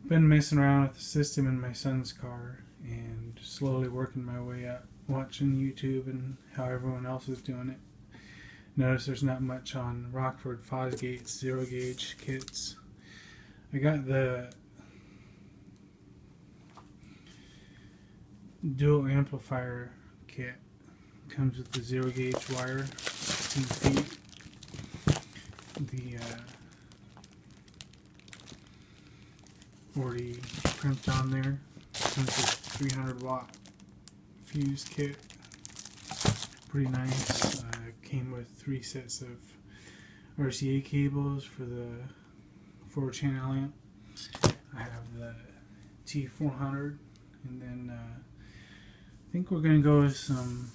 been messing around with the system in my son's car and slowly working my way up, watching YouTube and how everyone else is doing it. Notice there's not much on Rockford Fosgate's zero gauge kits. I got the dual amplifier kit. Comes with the zero gauge wire, 16 feet. The already crimped on there. Comes with 300 watt fuse kit. Pretty nice. Came with 3 sets of RCA cables for the 4-channel amp. I have the T400, and then I think we're going to go with some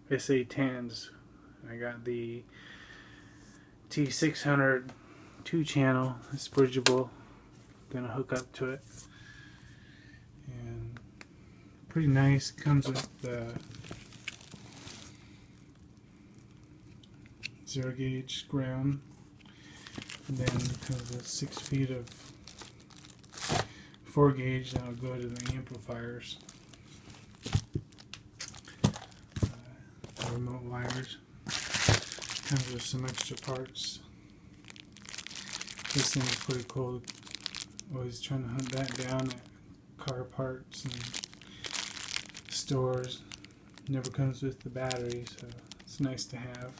SA10s. I got the T600-2 channel. It's bridgeable. Gonna hook up to it, and pretty nice. Comes with the zero gauge ground, and then comes with 6 feet of 4 gauge that'll go to the amplifiers. Remote wires. Comes with some extra parts. This thing is pretty cool. Always trying to hunt that down at car parts and stores. Never comes with the battery, so it's nice to have.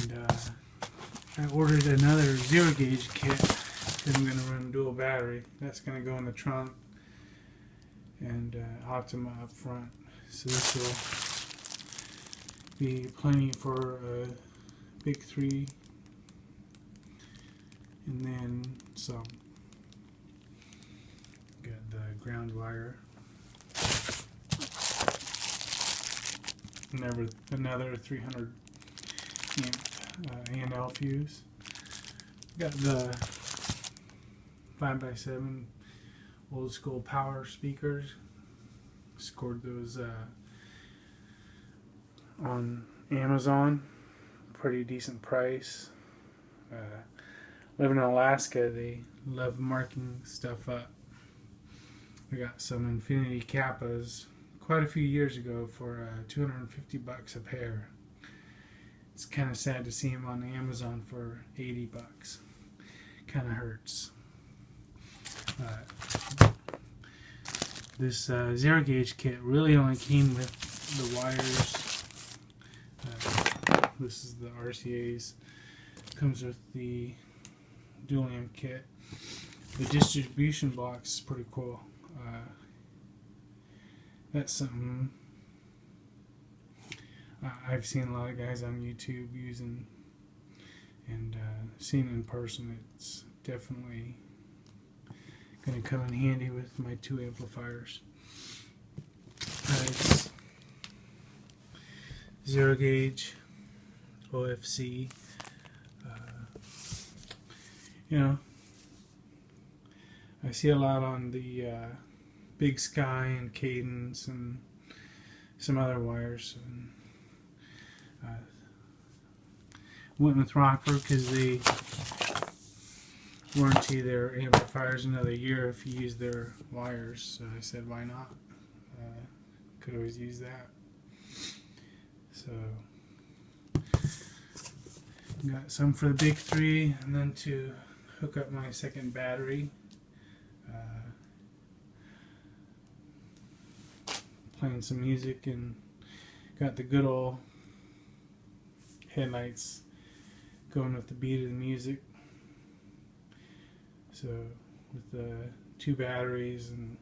And I ordered another zero gauge kit because I'm going to run dual battery. That's going to go in the trunk, and Optima up front. So this will be plenty for a big 3, and then some. Got the ground wire. Another 300 amp A&L fuse. Got the 5x7 old school power speakers. Scored those on Amazon. Pretty decent price. Living in Alaska, they love marking stuff up. We got some Infinity Kappas quite a few years ago for $250 a pair. It's kind of sad to see them on Amazon for $80. Kind of hurts. This zero gauge kit really only came with the wires. This is the RCAs. Comes with the dual amp kit. The distribution box is pretty cool. That's something I've seen a lot of guys on YouTube using, and seen in person. It's definitely going to come in handy with my 2 amplifiers. It's zero gauge OFC. You know, I see a lot on the Big Sky and Cadence and some other wires. And went with Rockford because they warranty their amplifiers another year if you use their wires. So I said, why not? Could always use that. So got some for the big 3, and then to hook up my second battery. Playing some music, and got the good old headlights going with the beat of the music. So with the 2 batteries and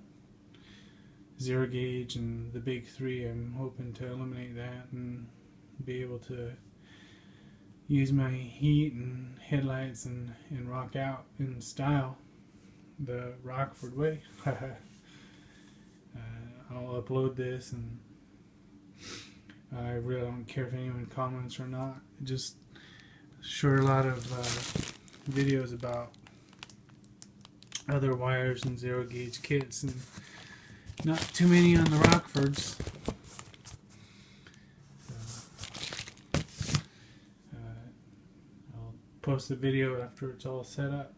zero gauge and the big 3, I'm hoping to eliminate that and be able to use my heat and headlights and rock out in style the Rockford way. I'll upload this, and I really don't care if anyone comments or not. Just sure a lot of videos about other wires and zero gauge kits, and not too many on the Rockfords. I'll post the video after it's all set up.